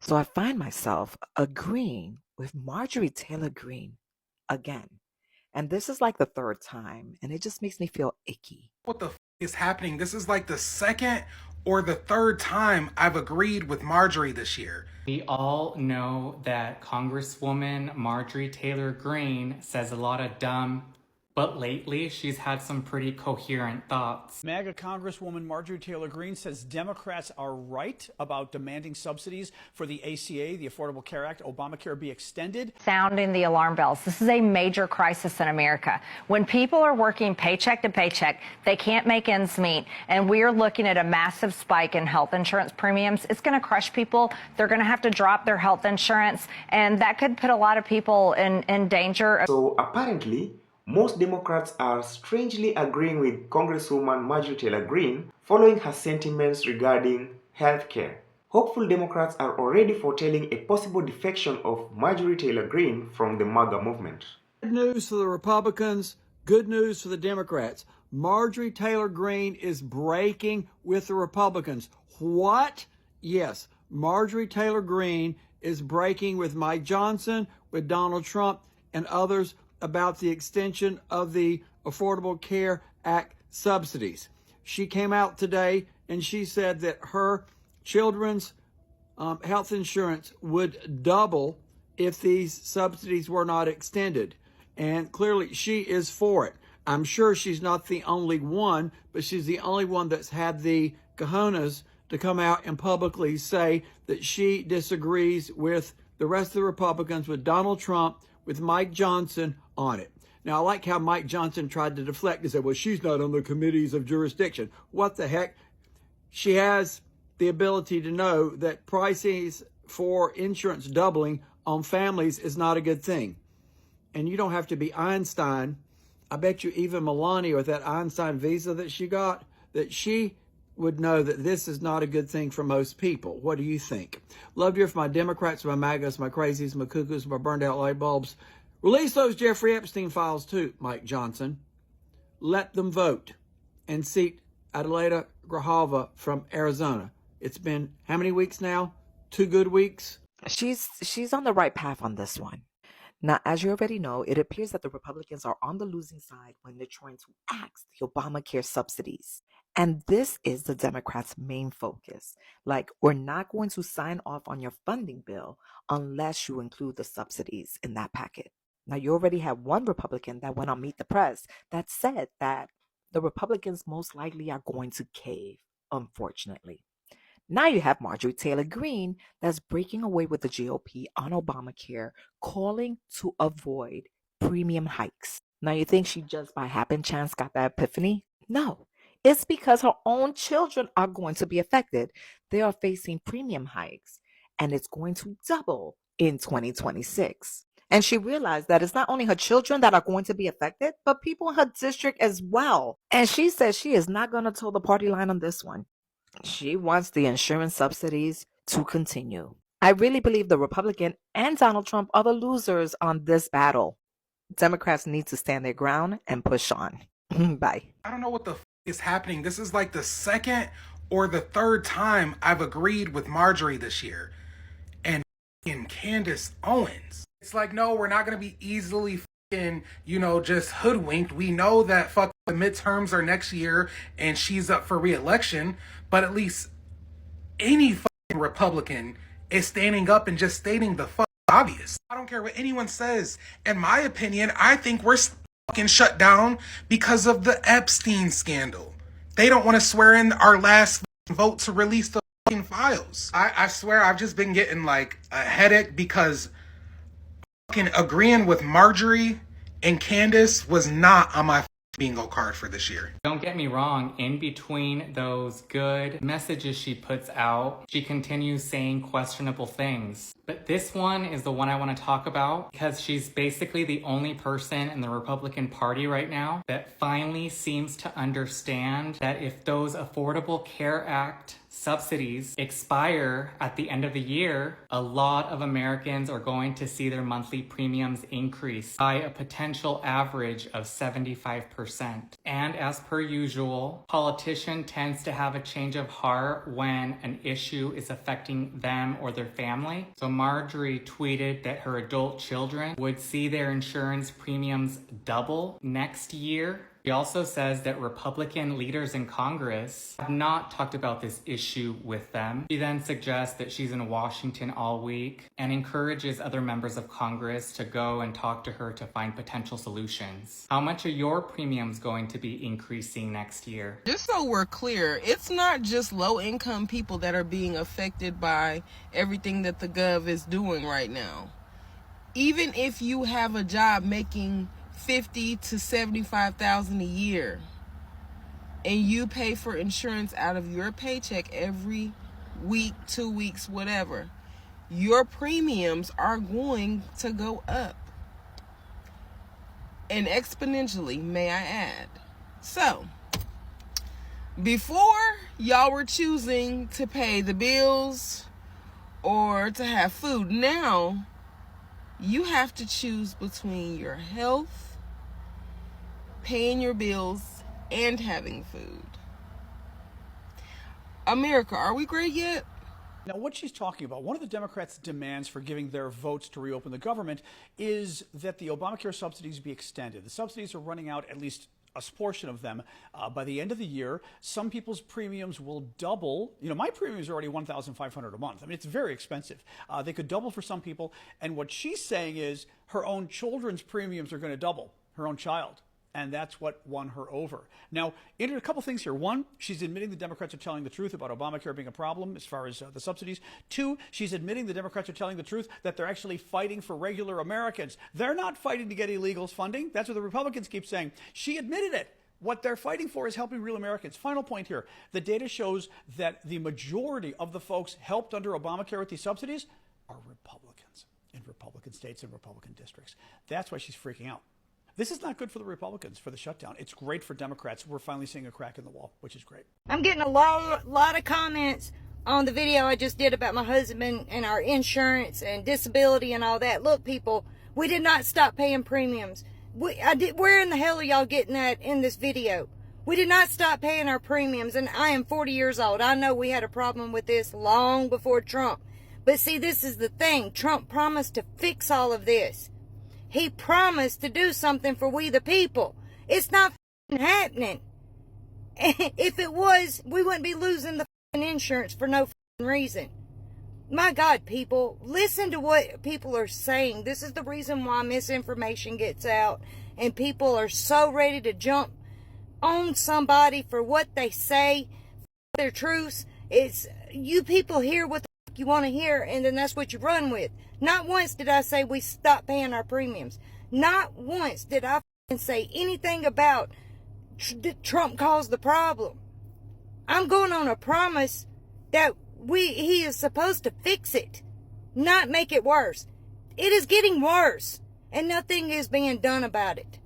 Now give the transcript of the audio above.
So I find myself agreeing with Marjorie Taylor Greene again. And this is like the third time, and it just makes me feel icky. What the is happening? This is like the second or the third time I've agreed with Marjorie this year. We all know that Congresswoman Marjorie Taylor Greene says a lot of dumb, but lately she's had some pretty coherent thoughts. MAGA Congresswoman Marjorie Taylor Greene says Democrats are right about demanding subsidies for the ACA, the Affordable Care Act, Obamacare be extended. Sounding the alarm bells. This is a major crisis in America. When people are working paycheck to paycheck, they can't make ends meet, and we're looking at a massive spike in health insurance premiums. It's going to crush people. They're going to have to drop their health insurance, and that could put a lot of people in danger. So apparently, most Democrats are strangely agreeing with Congresswoman Marjorie Taylor Greene following her sentiments regarding healthcare. Hopeful Democrats are already foretelling a possible defection of Marjorie Taylor Greene from the MAGA movement. Good news for the Republicans, good news for the Democrats. Marjorie Taylor Greene is breaking with the Republicans. What? Yes, Marjorie Taylor Greene is breaking with Mike Johnson, with Donald Trump, and others about the extension of the Affordable Care Act subsidies. She came out today and she said that her children's health insurance would double if these subsidies were not extended. And clearly she is for it. I'm sure she's not the only one, but she's the only one that's had the cojones to come out and publicly say that she disagrees with the rest of the Republicans, with Donald Trump, with Mike Johnson on it. Now, I like how Mike Johnson tried to deflect and say, well, she's not on the committees of jurisdiction. What the heck? She has the ability to know that prices for insurance doubling on families is not a good thing. And you don't have to be Einstein. I bet you even Melania, with that Einstein visa that she got, that she would know that this is not a good thing for most people. What do you think? Love to hear from my Democrats, my MAGAs, my crazies, my cuckoos, my burned out light bulbs. Release those Jeffrey Epstein files too, Mike Johnson. Let them vote and seat Adelaida Grijalva from Arizona. It's been how many weeks now? 2 good weeks? She's on the right path on this one. Now, as you already know, it appears that the Republicans are on the losing side when they're trying to axe the Obamacare subsidies. And this is the Democrats' main focus. Like, we're not going to sign off on your funding bill unless you include the subsidies in that packet. Now, you already have one Republican that went on Meet the Press that said that the Republicans most likely are going to cave, unfortunately. Now you have Marjorie Taylor Greene that's breaking away with the GOP on Obamacare, calling to avoid premium hikes. Now you think she just by happen chance got that epiphany? No, it's because her own children are going to be affected. They are facing premium hikes, and it's going to double in 2026. And she realized that it's not only her children that are going to be affected, but people in her district as well. And she says she is not going to toe the party line on this one. She wants the insurance subsidies to continue. I really believe the Republican and Donald Trump are the losers on this battle. Democrats need to stand their ground and push on. Bye. I don't know what the is happening. This is like the second or the third time I've agreed with Marjorie this year. And Candace Owens. It's like, no, we're not going to be easily just hoodwinked. We know that the midterms are next year and she's up for re-election, but at least any Republican is standing up and just stating the obvious. I don't care what anyone says. In my opinion, I think we're fucking shut down because of the Epstein scandal. They don't want to swear in our last vote to release the files. I swear I've just been getting like a headache because agreeing with Marjorie and Candace was not on my bingo card for this year. Don't get me wrong, in between those good messages she puts out, she continues saying questionable things. But this one is the one I want to talk about because she's basically the only person in the Republican Party right now that finally seems to understand that if those Affordable Care Act subsidies expire at the end of the year, a lot of Americans are going to see their monthly premiums increase by a potential average of 75%. And as per usual, politician tends to have a change of heart when an issue is affecting them or their family. So Marjorie tweeted that her adult children would see their insurance premiums double next year. She also says that Republican leaders in Congress have not talked about this issue with them. She then suggests that she's in Washington all week and encourages other members of Congress to go and talk to her to find potential solutions. How much are your premiums going to be increasing next year? Just so we're clear, it's not just low-income people that are being affected by everything that the gov is doing right now. Even if you have a job making $50,000 to $75,000 a year, and you pay for insurance out of your paycheck every week, 2 weeks, whatever, your premiums are going to go up, and exponentially, may I add. So, before y'all were choosing to pay the bills or to have food, now you have to choose between your health, paying your bills, and having food. America, are we great yet? Now, what she's talking about, one of the Democrats' demands for giving their votes to reopen the government is that the Obamacare subsidies be extended. The subsidies are running out, at least a portion of them, by the end of the year. Some people's premiums will double. You know, my premiums are already $1,500 a month. I mean, it's very expensive. They could double for some people. And what she's saying is her own children's premiums are going to double, her own child. And that's what won her over. Now, a couple things here. One, she's admitting the Democrats are telling the truth about Obamacare being a problem as far as the subsidies. Two, she's admitting the Democrats are telling the truth that they're actually fighting for regular Americans. They're not fighting to get illegals funding. That's what the Republicans keep saying. She admitted it. What they're fighting for is helping real Americans. Final point here. The data shows that the majority of the folks helped under Obamacare with these subsidies are Republicans in Republican states and Republican districts. That's why she's freaking out. This is not good for the Republicans, for the shutdown. It's great for Democrats. We're finally seeing a crack in the wall, which is great. I'm getting a lot of comments on the video I just did about my husband and our insurance and disability and all that. Look, people, we did not stop paying premiums. Where in the hell are y'all getting that in this video? We did not stop paying our premiums, and I am 40 years old. I know we had a problem with this long before Trump. But see, this is the thing. Trump promised to fix all of this. He promised to do something for we the people. It's not happening. If it was, we wouldn't be losing the insurance for no reason. My God, people, listen to what people are saying. This is the reason why misinformation gets out and people are so ready to jump on somebody for what they say, their truths. It's you people hear what the you want to hear, and then that's what you run with. Not once did I say we stop paying our premiums. Not once did I say anything about Trump caused the problem. I'm going on a promise that he is supposed to fix it, not make it worse. It is getting worse, and nothing is being done about it.